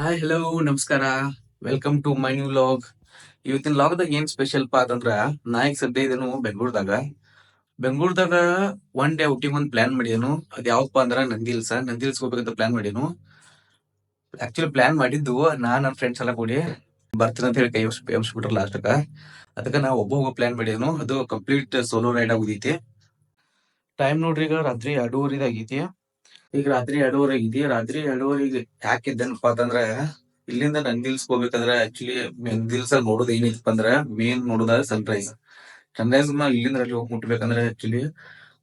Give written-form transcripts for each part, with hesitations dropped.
Hi hello ನಮಸ್ಕಾರ. Welcome to my new vlog. ಇವತ್ತಿನ ಲಾಗ್ದಾಗ ಏನ್ ಸ್ಪೆಷಲ್ ಪಾ ಅಂತಂದ್ರ ನಾ ಈಗ ಸದ್ಯ ಇದೇನು ಬೆಂಗಳೂರದಾಗ ಒನ್ ಡೇ ಔಟಿಂಗ್ ಒಂದ್ ಪ್ಲಾನ್ ಮಾಡಿದೆನು. ಅದ್ ಯಾವಪ್ಪ ಅಂದ್ರ ನಂದಿ ಹಿಲ್ಸ್ ಹೋಗ್ಬೇಕಂತ ಪ್ಲಾನ್ ಮಾಡಿದೆನು. ಆಕ್ಚುಲಿ ಪ್ಲಾನ್ ಮಾಡಿದ್ದು ನನ್ನ ಫ್ರೆಂಡ್ಸ್ ಎಲ್ಲ ಕೂಡಿ ಬರ್ತೀನಿ ಅಂತ ಹೇಳಿ ಕೈ ಎಬ್ಸ್ಬಿಟ್ರ ಲಾಸ್ಟಕ್ಕ. ಅದಕ್ಕ ನಾ ಒಬ್ಬ ಹೋಗೋ ಪ್ಲಾನ್ ಮಾಡಿದೆನು. ಅದು ಕಂಪ್ಲೀಟ್ ಸೋಲೋ ರೈಡ್ ಆಗುದೈತಿ. ಟೈಮ್ ನೋಡ್ರಿ ಈಗ ರಾತ್ರಿ 2:30 ಆಗೈತಿ. ಈಗ ರಾತ್ರಿ 2:30 ಆಗೈತಿ. ರಾತ್ರಿ 2:30 ಯಾಕಿದ್ದೇನಪ್ಪ ಅಂತಂದ್ರ ಇಲ್ಲಿಂದ ನಂದಿಲ್ಸ್ ಹೋಗ್ಬೇಕಂದ್ರ ಆಕ್ಚುಲಿ ನಂದಿಲ್ಸ್ ನೋಡೋದ್ ಏನೈತಪ್ಪ ಅಂದ್ರ ಮೇನ್ ನೋಡೋದ ಸನ್ರೈಸ್. ಸನ್ರೈಸ್ ಇಲ್ಲಿಂದ ಅಲ್ಲಿ ಹೋಗಿ ಮುಟ್ಬೇಕಂದ್ರ ಆಕ್ಚುಲಿ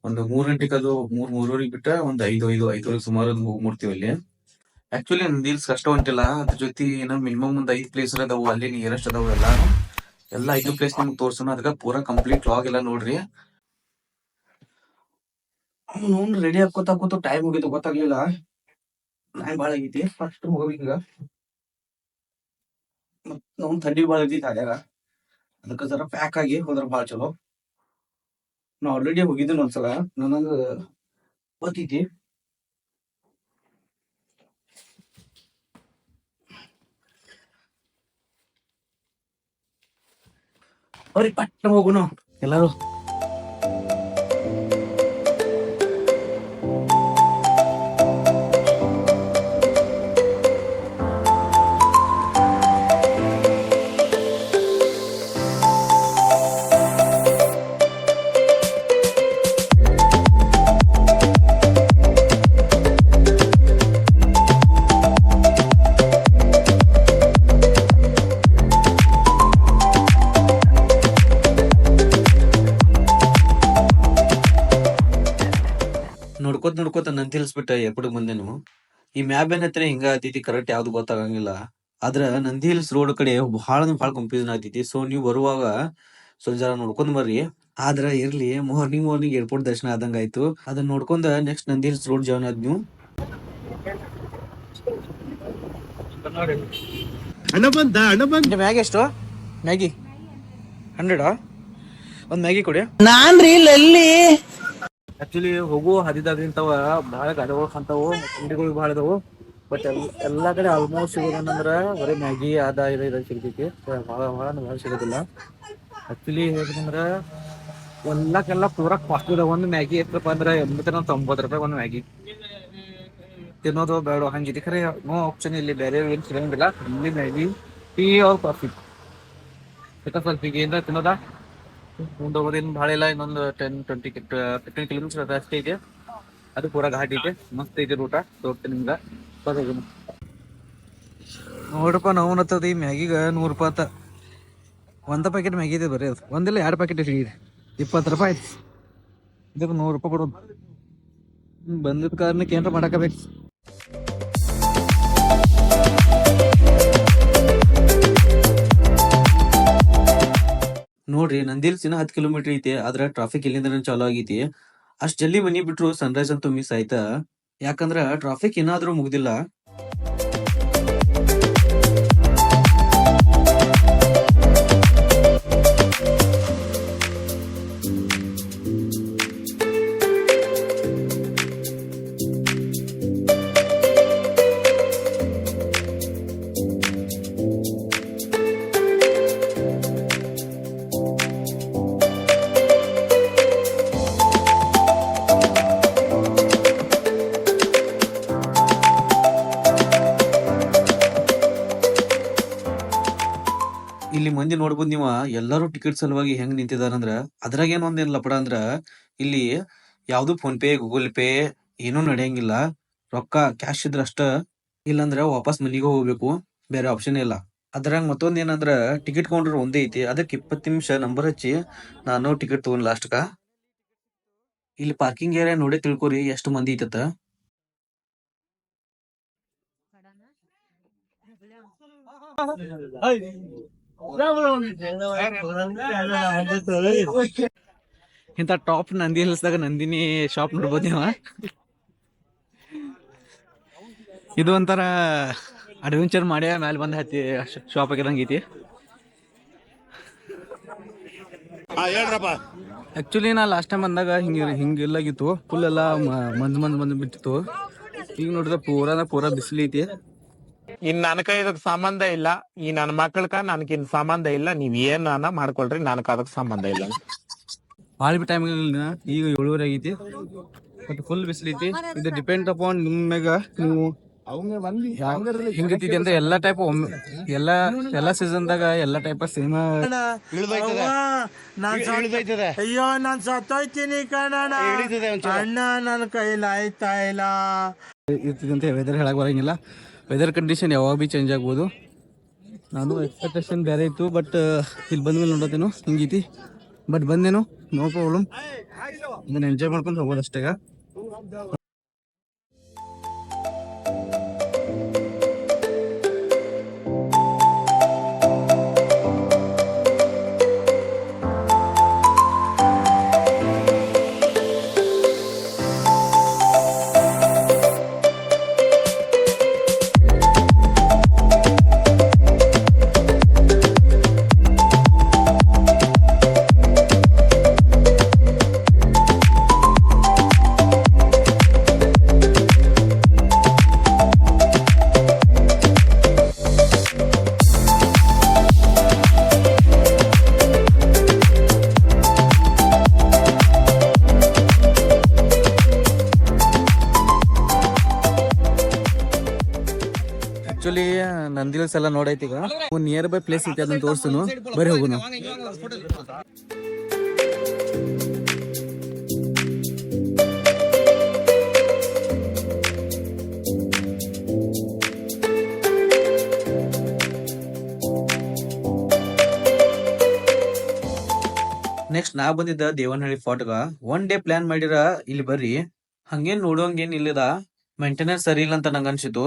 ಒಂದು 3 ಗಂಟೆಗೆ, ಅದು 3:30 ಬಿಟ್ಟ ಒಂದ್ 5 ಸುಮಾರು ಹೋಗಿ ಮುಟ್ತೀವಿ ಅಲ್ಲಿ. ಆಕ್ಚುಲಿ ನಂದಿಲ್ಸ್ ಅಷ್ಟ ಹೊಂಟಿಲ್ಲ, ಅದ್ರ ಜೊತೆ ಏನೋ ಮಿನಿಮಮ್ ಒಂದ್ 5 ಪ್ಲೇಸ್ ಅದಾವು ಅಲ್ಲಿ ನಿಯರೆಸ್ಟ್ ಅದಾವು. ಎಲ್ಲಾ 5 ಪ್ಲೇಸ್ ನಿಮ್ಗೆ ತೋರ್ಸೋಣ. ಅದಕ್ಕ ಪೂರಾ ಕಂಪ್ಲೀಟ್ ಲಾಗ್ ಎಲ್ಲ ನೋಡ್ರಿ. ಅವ್ನು ರೆಡಿ ಹಾಕೋತ ಟೈಮ್ ಹೋಗಿದ್ದು ಗೊತ್ತಾಗ್ಲಿಲ್ಲ. ಟೈಮ್ ಬಾಳ ಆಗೈತಿ, ಫಸ್ಟ್ ಹೋಗ್ಬೇಕೀಗ. ಮತ್ ನಮ್ ಥಂಡಿ ಬಾಳ ಐತಿ ಅದ್ಯಾಗ, ಅದಕ್ಕ ಜರ ಪ್ಯಾಕ್ ಆಗಿ ಹೋದ್ರ ಬಾಳ ಚಲೋ. ನಾ ಆಲ್ರೆಡಿ ಹೋಗಿದ್ದೀನಿ ಒಂದ್ಸಲ, ನನಗ ಗೊತ್ತೈತಿ. ಅವ್ರಿಗೆ ಪಟ್ಟ ಹೋಗುನು ಎಲ್ಲಾರು. ನೋಡ್ಕೋತ ನನ್ ತಿಳಿಸ್ಬಿಟ್ಟ ಎಪ್ಪಡಿಗೆ ಬಂದೇನು. ಈ ಮ್ಯಾಪ್ ಏನತ್ರ ಹಿಂಗ ಆತೈತಿ, ಕರೆಕ್ಟ್ ಯಾವ್ದು ಗೊತ್ತಾಗಂಗಿಲ್ಲ. ಆದ್ರ ನಂದಿ ಹಿಲ್ಸ್ ರೋಡ್ ಕಡೆ ಬಹಳ ಕನ್ಫ್ಯೂಷನ್ ಆಗ್ತೈತಿ. ಸೊ ನೀವ್ ಬರುವಾಗ ಸ್ವಲ್ಪ ಜರ ನೋಡ್ಕೊಂಡ್ ಬರ್ರಿ. ಆದ್ರ ಇರ್ಲಿ, ಮಾರ್ನಿಂಗ್ ಏರ್ಪೋರ್ಟ್ ದರ್ಶನ ಆದಂಗ ಆಯ್ತು. ಅದನ್ನ ನೋಡ್ಕೊಂಡ next Nandi hills road join ಆದ್ ನೀವು. ಮ್ಯಾಗಿ ಎಷ್ಟು? ಮ್ಯಾಗಿ 100 ಒಂದ್ ಮ್ಯಾಗಿ ಕೊಡಿ. ನಾನ್ರಿ ಲಲ್ಲಿ ಆಕ್ಚುಲಿ ಹೋಗೋ ಹದಿದಾಗ ಇಂತಾವ ಬಹಳ ಗಾಡಿಗಳು ಕಾಣ್ತಾವು, ಅಂಗಡಿಗಳು ಬಹಳ ಅದಾವು. ಬಟ್ ಎಲ್ಲಾ ಕಡೆ ಆಲ್ಮೋಸ್ಟ್ ಸಿಗೋದಂದ್ರ ಬರೀ ಮ್ಯಾಗಿ ಅದ ಇದ ಸಿಗ್ತೈತಿ. ಬಹಳ ಸಿಗೋದಿಲ್ಲ. ಆಕ್ಚುಲಿ ಹೇಳ್ಬೇಕಂದ್ರ ಎಲ್ಲಕ್ಕೆಲ್ಲ ಪೂರಾ ಕಾಸ್ಟ್ಲಿ ಅದ. ಒಂದು ಮ್ಯಾಗಿ ಎಷ್ಟಪ್ಪ ಅಂದ್ರ 80-90 ರೂಪಾಯಿ ಒಂದು ಮ್ಯಾಗಿ. ತಿನ್ನೋದು ಬೇಡ ಹಂಗಿದೆ ಖರೆ, ನೋ ಆಪ್ಷನ್ ಇಲ್ಲಿ ಬೇರೆ ಏನ್ ಸಿಗಂಗಿಲ್ಲ. ಇಲ್ಲಿ ಮ್ಯಾಗಿ, ಟೀ ಆರ್ ಕಾಫಿ ಸ್ವಲ್ಪ ಈಗ ಏನಾರ ತಿನ್ನೋದ. ಮುಂದೆ ಹೋಗೋದೇನು ಭಾಳ ಇಲ್ಲ, ಇನ್ನೊಂದು 10-15 ಕಿಲೋಮೀಟರ್ ಅದ ಅಷ್ಟೇ ಇದೆ. ಅದು ಪೂರಾ ಘಾಟ್ ಇದೆ, ಮಸ್ತ್ ಇದೆ ರೂಟ. ತೋರ್ತೀನಿ ನಿಮ್ಗ. ನೋಡ್ರಪ್ಪ, ನಾವು ಈ ಮ್ಯಾಗಿಗ 100 ರೂಪಾಯಿ. ಒಂದ ಪ್ಯಾಕೆಟ್ ಮ್ಯಾಗಿ ಇದೆ ಬರೀ, ಅದು ಒಂದಿಲ್ಲ 2 ಪ್ಯಾಕೆಟ್ ಇದೆ, 20 ರೂಪಾಯಿ ಆಯ್ತು. ಇದಕ್ಕೆ 100 ರೂಪಾಯಿ ಕೊಡೋದು. ಬಂದಿದ್ದ ಕಾರಣಕ್ಕೆ ಏನಾರ ಮಾಡಕಬೇಕು. ನೋಡ್ರಿ, ನಂದಿಲ್ಸ್ 10 ಕಿಲೋಮೀಟರ್ ಐತಿ. ಆದ್ರ ಟ್ರಾಫಿಕ್ ಇಲ್ಲಿಂದ ಚಾಲೂ ಆಗೈತಿ. ಅಷ್ಟ್ ಜಲ್ದಿ ಮನಿ ಬಿಟ್ರು ಸನ್ರೈಸ್ ಅಂತೂ ಮಿಸ್ ಆಯ್ತಾ. ಯಾಕಂದ್ರ ಟ್ರಾಫಿಕ್ ಏನಾದ್ರೂ ಮುಗ್ದಿಲ್ಲ. ಇಲ್ಲಿ ಮಂದಿ ನೋಡ್ಬೋದು ನೀವ, ಎಲ್ಲಾರು ಟಿಕೆಟ್ ಸಲುವಾಗಿ ಹೆಂಗ್ ನಿಂತಿದಾರಂದ್ರ. ಅದ್ರಾಗ ಒಂದೇನ್ ಲಪಡ ಅಂದ್ರ, ಇಲ್ಲಿ ಯಾವ್ದು ಫೋನ್ ಪೇ, ಗೂಗಲ್ ಪೇ ಏನೂ ನಡೆಯಂಗಿಲ್ಲ. ರೊಕ್ಕ ಕ್ಯಾಶ್ ಇದ್ರ ಅಷ್ಟ, ಇಲ್ಲಂದ್ರ ವಾಪಸ್ ಮನಿಗೆ ಹೋಗ್ಬೇಕು. ಬೇರೆ ಆಪ್ಷನ್ ಇಲ್ಲ. ಅದ್ರಾಗ ಮತ್ತೊಂದ್ ಏನಂದ್ರ, ಟಿಕೆಟ್ ಕೌಂಟರ್ ಒಂದೇ ಐತಿ. ಅದಕ್ಕೆ 20 ನಿಮಿಷ ನಂಬರ್ ಹಚ್ಚಿ ನಾನು ಟಿಕೆಟ್ ತಗೊಂಡ್ ಲಾಸ್ಟ್ಕ. ಇಲ್ಲಿ ಪಾರ್ಕಿಂಗ್ ಏರಿಯಾ ನೋಡಿ ತಿಳ್ಕೊರಿ ಎಷ್ಟು ಮಂದಿ ಐತತ. ಇಂತ ಟಾಪ್ ನಂದಿ ಹಿಲ್ಸ್ದಾಗ ನಂದಿನಿ ಶಾಪ್ ನೋಡ್ಬೋದು ನೀವ. ಇದು ಒಂಥರ ಅಡ್ವೆಂಚರ್ ಮಾಡಿ ಮೇಲೆ ಬಂದ್ ಹತ್ತಿ ಶಾಪ್ ಆಗಿದಂಗ ಐತಿ. ಆಕ್ಚುಲಿ ನಾ ಲಾಸ್ಟ್ ಟೈಮ್ ಬಂದಾಗ ಹಿಂಗಿಲ್ಲಾಗಿತ್ತು. ಫುಲ್ ಎಲ್ಲ ಮಂಜ್ ಬಿಟ್ಟಿತ್ತು. ಈಗ ನೋಡಿದ್ರೆ ಪೂರಾ ಬಿಸಿಲು ಐತಿ. ಇನ್ ನನಕ ಇದಕ್ ಸಂಬಂಧ ಇಲ್ಲ, ಈ ನನ್ನ ಮಕ್ಕಳಕ ನನಗಿನ್ ಸಂಬಂಧ ಇಲ್ಲ. ನೀವ್ ಏನಾನ ಮಾಡ್ಕೊಳ್ರಿ, ನನಕ ಅದಕ್ ಸಂಬಂಧ ಇಲ್ಲ. ಭಾಳ ಟೈಮ್ ಈಗ 7:30 ಆಗೈತಿ, ಬಟ್ ಫುಲ್ ಬಿಸಿಲೈತಿ. ಇದು ಡಿಪೆಂಡ್ ಅಪಾನ್ ನಿಮ್ಮ ಮ್ಯಾಗ. ನೀವು ಹಿಂಗೈತಿ ಅಂತ ಎಲ್ಲಾ ಟೈಪ್ ಎಲ್ಲಾ ಸೀಸನ್ದಾಗ ಎಲ್ಲಾ ಟೈಪ್ ಸೇಮ್ ಅಯ್ಯೋ ನಾನ್ ಸತ್ತೋಯ್ತೀನಿ ಕಣಣ್ಣ, ಅಣ್ಣ ನನ್ನ ಕೈಲಿ ಆಯ್ತಾ ಇಲ್ಲ ಇರ್ತದೆ ಅಂತ ವೆದರ್ ಹೇಳಕ್ ಬರಂಗಿಲ್ಲ. ವೆದರ್ ಕಂಡೀಷನ್ ಯಾವಾಗ ಭೀ ಚೇಂಜ್ ಆಗ್ಬೋದು. ನಾನು ಎಕ್ಸ್ಪೆಕ್ಟೇಷನ್ ಬೇರೆ ಇತ್ತು, ಬಟ್ ಇಲ್ಲಿ ಬಂದ್ಮೇಲೆ ನೋಡತ್ತೇನು ಹಿಂಗೈತಿ. ಬಟ್ ಬಂದೇನು, ನೋ ಪ್ರಾಬ್ಲಮ್, ಇದನ್ನ ಎಂಜಾಯ್ ಮಾಡ್ಕೊಂಡು ಹೋಗೋದು ಅಷ್ಟೇ. ಆಕ್ಚುಲಿ ನಂದಿ ಹಿಲ್ಸ್ ಎಲ್ಲ ನೋಡೈತಿ. ಈಗ ಒಂದು ನಿಯರ್ ಬೈ ಪ್ಲೇಸ್ ಐತಿ, ಅದನ್ನ ತೋರಿಸ್ತೀನಿ, ಬರೀ ಹೋಗೋಣ. ನೆಕ್ಸ್ಟ್ ನಾ ಬಂದಿದ್ದ ದೇವನಹಳ್ಳಿ ಫೋರ್ಟ್ಗ. ಒನ್ ಡೇ ಪ್ಲಾನ್ ಮಾಡಿರ ಇಲ್ಲಿ ಬರ್ರಿ, ಹಂಗೇನ್ ನೋಡುವಂಗೇನ್ ಇಲ್ಲದ, ಮೇಂಟೆನೆನ್ಸ್ ಸರಿ ಇಲ್ಲ ಅಂತ ನಂಗೆ ಅನ್ಸಿತು.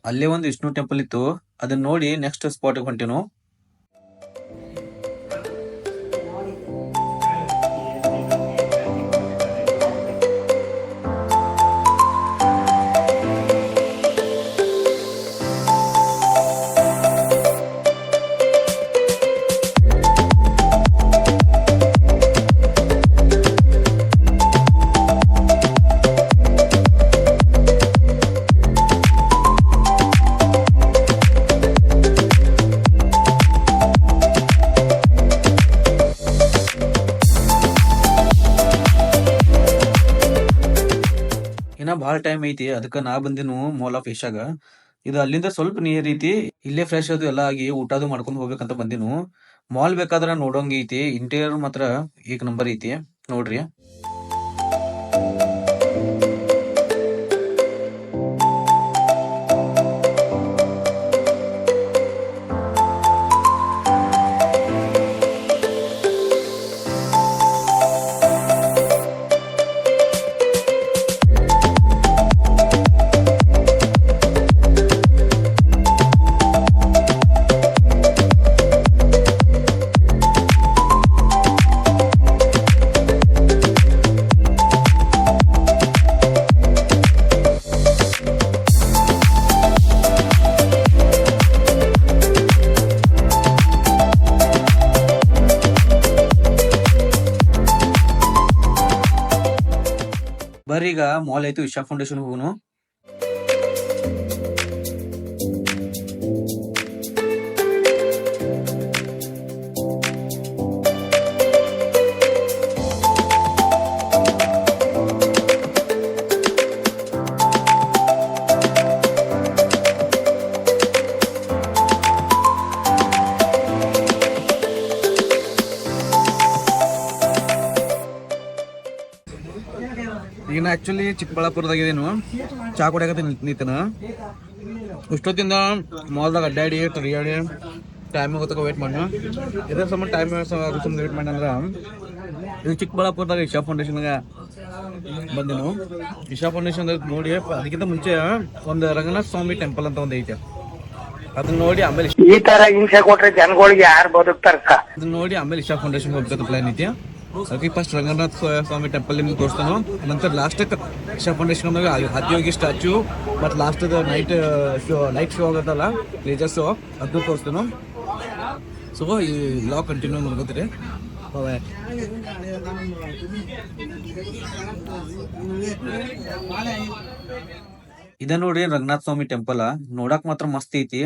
ಅಲ್ಲೇ ಒಂದು ವಿಷ್ಣು ಟೆಂಪಲ್ ಇತ್ತು, ಅದನ್ನ ನೋಡಿ ನೆಕ್ಸ್ಟ್ ಸ್ಪಾಟ್ ಹೊಂಟೇನು. ಇನ್ನ ಭಾಳ ಟೈಮ್ ಐತಿ, ಅದಕ್ಕ ನಾ ಬಂದಿನು ಮಾಲ್ ಆಫ್ ಏಷ್ಯಾಗ. ಇದು ಅಲ್ಲಿಂದ ಸ್ವಲ್ಪ ನಿಯರ್ ಐತಿ, ಇಲ್ಲೇ ಫ್ರೆಶ್ ಅದು ಎಲ್ಲ ಆಗಿ ಊಟದು ಮಾಡ್ಕೊಂಡ್ ಹೋಗ್ಬೇಕಂತ ಬಂದಿನು. ಮಾಲ್ ಬೇಕಾದ್ರ ನೋಡೋಂಗ ಐತಿ, ಇಂಟೀರಿಯರ್ ಮಾತ್ರ ಏಕ್ ನಂಬರ್ ಐತಿ ನೋಡ್ರಿ. ಬರ್ರಿ ಈಗ ಮಾಲ್ ಆಯ್ತು, ಇಶಾ ಫೌಂಡೇಶನ್ ಹೋಗುನು. ಈಗ ನಾ ಆಕ್ಚುಲಿ ಚಿಕ್ಕಬಳ್ಳಾಪುರದಾಗಿದ್ದೇನು, ಚಾ ಕುಡಿಯಾಕತ್ತೀನಿ ನಿಂತನ. ಇಷ್ಟೊತ್ತಿಂದ ಮಾಲ್ದಾಗ ಅಡ್ಡಾಡಿ ತಿರುಗಾಡಿ ಟೈಮ್ ಗೊತ್ತಕ ವೇಟ್ ಮಾಡಿ, ಇದ್ರ ಸಂಬಂಧ ಟೈಮ್ ವೇಟ್ ಮಾಡಿ ಅಂದ್ರೆ ಇದು ಚಿಕ್ಕಬಳ್ಳಾಪುರದಾಗ ಇಶಾ ಫೌಂಡೇಶನ್ಗ ಬಂದೆನು ಇಶಾ ಫೌಂಡೇಶನ್ ನೋಡಿ. ಅದಕ್ಕಿಂತ ಮುಂಚೆ ಒಂದು ರಂಗನಾಥ ಸ್ವಾಮಿ ಟೆಂಪಲ್ ಅಂತ ಒಂದು ಐತೆ, ಅದನ್ನ ನೋಡಿ ಆಮೇಲೆ ಈ ತರ ಹಿಂಸೆ ಕೊಟ್ರೆ ಜನಗಳಿಗೆ ಯಾರು ಬದುಕ್ತಾರಕ್ಕ? ಅದನ್ನ ನೋಡಿ ಆಮೇಲೆ ಇಶಾ ಫೌಂಡೇಶನ್ ಹೋಗ್ಬೇಕಂತ ಪ್ಲಾನ್ ಐತಿ. ಅದಕ್ಕೆ ಫಸ್ಟ್ ರಂಗನಾಥ ಸ್ವಾಮಿ ಟೆಂಪಲ್ ನಿಮ್ಗೆ ತೋರಿಸ್ತಾನು. ನಂತರ last Isha foundation Adiyogi statue ಮತ್ತು ಲಾಸ್ಟ್ ಲೈಟ್ ಶೋ ಆಗತ್ತಲ್ಲ, ಲೇಜರ್ ಶೋ, ಅದನ್ನು ತೋರಿಸ್ತಾನು. ಸೊ ಈ ಲಾಗ್ ಕಂಟಿನ್ಯೂ ಮಾಡ್ಕೋತೀರಿ. ಇದ ನೋಡ್ರಿ ರಂಗನಾಥ ಸ್ವಾಮಿ ಟೆಂಪಲ್, ನೋಡಕ್ ಮಾತ್ರ ಮಸ್ತ್ ಐತಿ.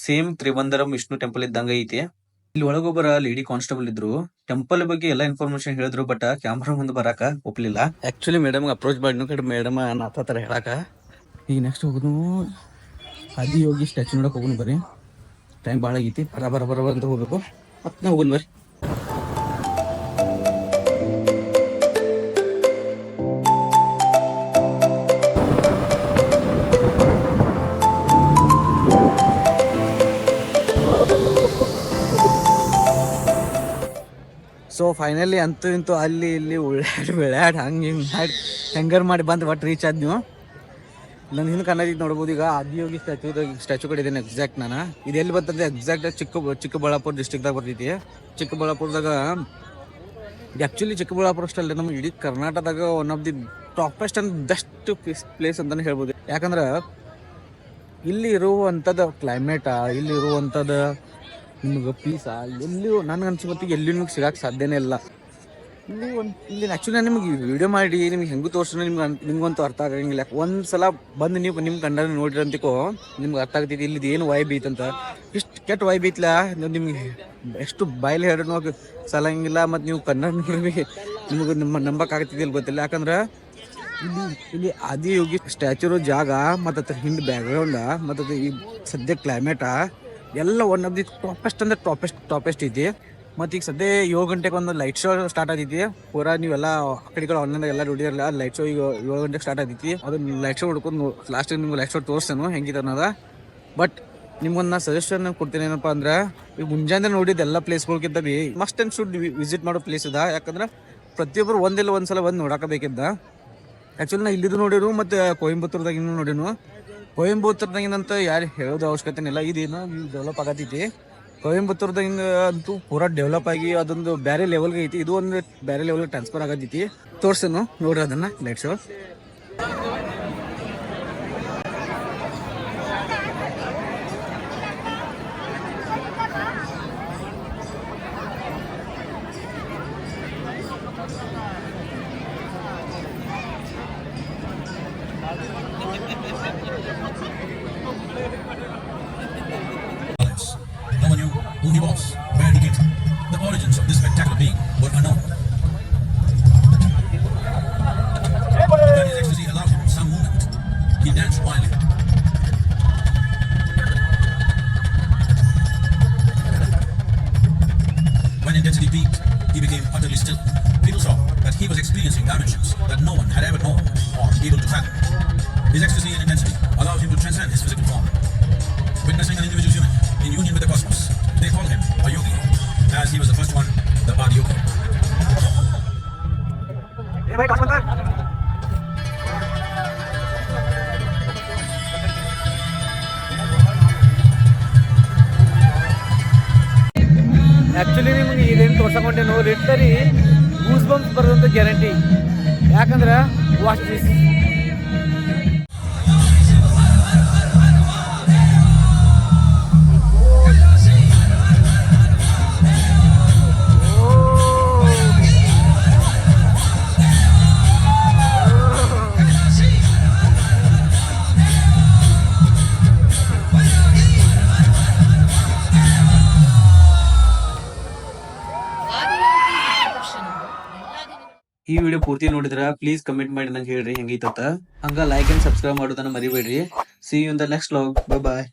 ಸೇಮ್ ತ್ರಿವಂದರಂ ವಿಷ್ಣು ಟೆಂಪಲ್ ಇದ್ದಂಗ ಐತಿ. ಇಲ್ಲಿ ಒಳಗೊಬ್ಬರ ಲೇಡಿ ಕಾನ್ಸ್ಟೇಬಲ್ ಇದ್ರು, ಟೆಂಪಲ್ ಬಗ್ಗೆ ಎಲ್ಲಾ ಇನ್ಫಾರ್ಮೇಶನ್ ಹೇಳಿದ್ರು, ಬಟ್ ಕ್ಯಾಮ್ರಾ ಮುಂದೆ ಬರಾಕ ಒಪ್ಲಿಲ್ಲ. ಆಕ್ಚುಲಿ ಮೇಡಮ್ ಅಪ್ರೋಚ್ ಮಾಡಿದ್ನು ಕಡೆ ಮೇಡಮ್ ನಾಥ ಥರ ಹೇಳಾಕ. ಈಗ ನೆಕ್ಸ್ಟ್ ಹೋಗೋದು ಆದಿಯೋಗಿ ಸ್ಟ್ಯಾಚು ನೋಡಕ್ ಹೋಗೋಣ. ಬರ್ರಿ, ಟೈಮ್ ಭಾಳ ಆಗೈತಿ, ಬರ ಅಂತ ಹೋಗ್ಬೇಕು. ಮತ್ತೆ ಹೋಗೋಣ ಬರ್ರಿ. ಸೊ ಫೈನಲಿ ಅಂತೂ ಇಂತೂ ಅಲ್ಲಿ ಇಲ್ಲಿ ಉಳ್ಳಾಡ್ ಹಂಗೆ ಹಿಂಗೆ ಮಾಡಿ ಹೆಂಗರ್ ಮಾಡಿ ಬಂದು ಒಟ್ಟು ರೀಚ್ ಆದ್ ನೀವು. ನನ್ನ ಹಿಂದೆ ಕನ್ನಡಿಗೆ ನೋಡ್ಬೋದು. ಈಗ ಆದಿಯೋಗಿ ಸ್ಟ್ಯಾಚು ಕಡೆ ಇದ್ದೇನೆ ಎಕ್ಸಾಕ್ಟ್ ನಾನು. ಇದು ಎಲ್ಲಿ ಬರ್ತದೆ ಎಕ್ಸಾಕ್ಟ್ ಚಿಕ್ಕಬಳ್ಳಾಪುರ ಡಿಸ್ಟ್ರಿಕ್ದಾಗ ಬರ್ತೈತಿ. ಚಿಕ್ಕಬಳ್ಳಾಪುರದಾಗ ಇದು ಆ್ಯಕ್ಚುಲಿ ಚಿಕ್ಕಬಳ್ಳಾಪುರ ಅಷ್ಟೇ ಅಲ್ಲ, ನಮ್ಮ ಇಡೀ ಕರ್ನಾಟಕದಾಗ one of the toppest and best place ಅಂತಲೇ ಹೇಳ್ಬೋದು. ಯಾಕಂದ್ರೆ ಇಲ್ಲಿ ಇರುವಂಥದ್ದು ಕ್ಲೈಮೇಟಾ, ಇಲ್ಲಿ ಇರುವಂಥದ್ದು ನಿಮ್ಗೆ ಪೀಸಾ ಎಲ್ಲಿಯೂ ನನಗೆ ಅನ್ಸ್ಕೊತ್ತಿಗೆ ಎಲ್ಲಿ ನಿಮ್ಗೆ ಸಿಗಕ್ಕೆ ಸಾಧ್ಯನೇ ಇಲ್ಲ. ಇಲ್ಲಿ ಆ್ಯಕ್ಚುಲಿ ನಾನು ನಿಮ್ಗೆ ವಿಡಿಯೋ ಮಾಡಿ ನಿಮ್ಗೆ ಹೆಂಗೂ ತೋರಿಸಿದ್ರೆ ನಿಮ್ಗಂತೂ ಅರ್ಥ ಆಗಂಗಿಲ್ಲ. ಒಂದು ಸಲ ಬಂದು ನೀವು ನಿಮ್ಮ ಕಂಡ ನೋಡಿರಂತಿಕೋ ನಿಮ್ಗೆ ಅರ್ಥ ಆಗ್ತೈತಿ ಇಲ್ಲಿ ಏನು ವೈಬ್ ಐತಂತ. ಇಷ್ಟು ಕೆಟ್ಟ ವೈಬ್ ಐತಿಲ್ಲ, ನಿಮ್ಗೆ ಎಷ್ಟು ಬಾಯಲ್ಲಿ ಹೇಳೋ ಸಲಂಗಿಲ್ಲ. ಮತ್ತು ನೀವು ಕನ್ನಡ ನೋಡ್ರಿ ನಿಮ್ಗೆ ನಂಬಕ್ಕಾಗ್ತಿದ್ದಿಲ್ಲ ಗೊತ್ತಿಲ್ಲ. ಯಾಕಂದ್ರೆ ಇಲ್ಲಿ ಆದಿಯೋಗಿ ಸ್ಟ್ಯಾಚು ಇರೋ ಜಾಗ ಮತ್ತು ಅದ್ರ ಹಿಂದೆ ಬ್ಯಾಕ್ಗ್ರೌಂಡ ಮತ್ತು ಈ ಸದ್ಯ ಕ್ಲೈಮೇಟ ಎಲ್ಲ ಒನ್ ಆಫ್ ದಿ ಟಾಪೆಸ್ಟ್ ಅಂದ್ರೆ ಟಾಪೆಸ್ಟ್ ಐತಿ. ಮತ್ತು ಈಗ ಸದ್ಯ 7 ಗಂಟೆಗೆ ಒಂದು ಲೈಟ್ ಶೋ ಸ್ಟಾರ್ಟ್ ಆಗೈತಿ. ಪೂರಾ ನೀವೆಲ್ಲ ಆ ಕಡೆ ಆನ್ಲೈನ್ ಎಲ್ಲ ನೋಡಿರಲ್ಲ, ಲೈಟ್ ಶೋ ಈಗ 7 ಗಂಟೆಗೆ ಸ್ಟಾರ್ಟ್ ಆಗೈತಿ. ಅದನ್ನ ಲೈಟ್ ಶೋ ಹುಡ್ಕೊಂಡು ಲಾಸ್ಟಿಗೆ ನಿಮ್ಗೆ ಲೈಟ್ ಶೋ ತೋರಿಸ್ತೇನೆ ಹೆಂಗಿದೆ ಅನ್ನೋದ. ಬಟ್ ನಿಮ್ಗೊಂದು ನಾ ಸಜೆಷನ್ ಕೊಡ್ತೀನಿ ಏನಪ್ಪ ಅಂದ್ರೆ, ಈಗ ಮುಂಜಾನೆ ನೋಡಿದ ಎಲ್ಲ ಪ್ಲೇಸ್ಗಳಿಗಿಂತ be must and should visit ಮಾಡೋ ಪ್ಲೇಸ್ ಅದ. ಯಾಕಂದ್ರೆ ಪ್ರತಿಯೊಬ್ಬರು ಒಂದ್ಸಲ ಬಂದು ನೋಡಕಬೇಕಿದ್ದ. ಆ್ಯಕ್ಚುಲಿ ನಾ ಇಲ್ಲಿದ್ದು ನೋಡಿರು ಮತ್ತು ಕೊಯಂಬತ್ತೂರ್ದಾಗ ಇನ್ನೂ ನೋಡಿನು. ಕೊಯಂಬತ್ತೂರ್ದಾಗಿನಂತ ಯಾರು ಹೇಳೋದು ಅವಶ್ಯಕತೆ ಇಲ್ಲ, ಇದೇನು ಡೆವಲಪ್ ಆಗತೈತಿ. ಕೊಯಂಬತ್ತೂರ್ದಾಗ ಅಂತೂ ಪೂರಾ ಡೆವಲಪ್ ಆಗಿ ಅದೊಂದು ಬೇರೆ ಲೆವೆಲ್ಗೆ ಐತಿ. ಇದು ಒಂದು ಬೇರೆ ಲೆವೆಲ್ಗೆ ಟ್ರಾನ್ಸ್ಫರ್ ಆಗತೈತಿ. ತೋರ್ಸೇನು ನೋಡ್ರಿ ಅದನ್ನು light show. No one knew who he was, where he came from. The origins of this spectacular being were unknown. When his ecstasy allowed him some movement, he danced wildly. When intensity peaked, he became utterly still. People saw that he was experiencing dimensions that no one had ever known or able to fathom. His ecstasy and intensity allowed him to transcend his physical form. Witnessing an individual human in union with the cosmos, they call him a yogi, as he was the first one, the Adiyogi. Actually ನಿಮ್ಗೆ ಇದೇನು ತೋರ್ಸಕೊಂಡೇನು ಲಿಟರಿ goose bumps ಬರೋದಂತ guarantee. ಯಾಕಂದ್ರೆ watch this. ಈ video ಪೂರ್ತಿ ನೋಡಿದ್ರ please comment ಮಾಡಿ ನಂಗೆ ಹೇಳ್ರಿ ಹೆಂಗೈತಂತ. ಹಂಗ ಲೈಕ್ ಅಂಡ್ ಸಬ್ಸ್ಕ್ರೈಬ್ ಮಾಡೋದನ್ನ ಮರಿಬೇಡ್ರಿ. See you in the next vlog. Bye bye.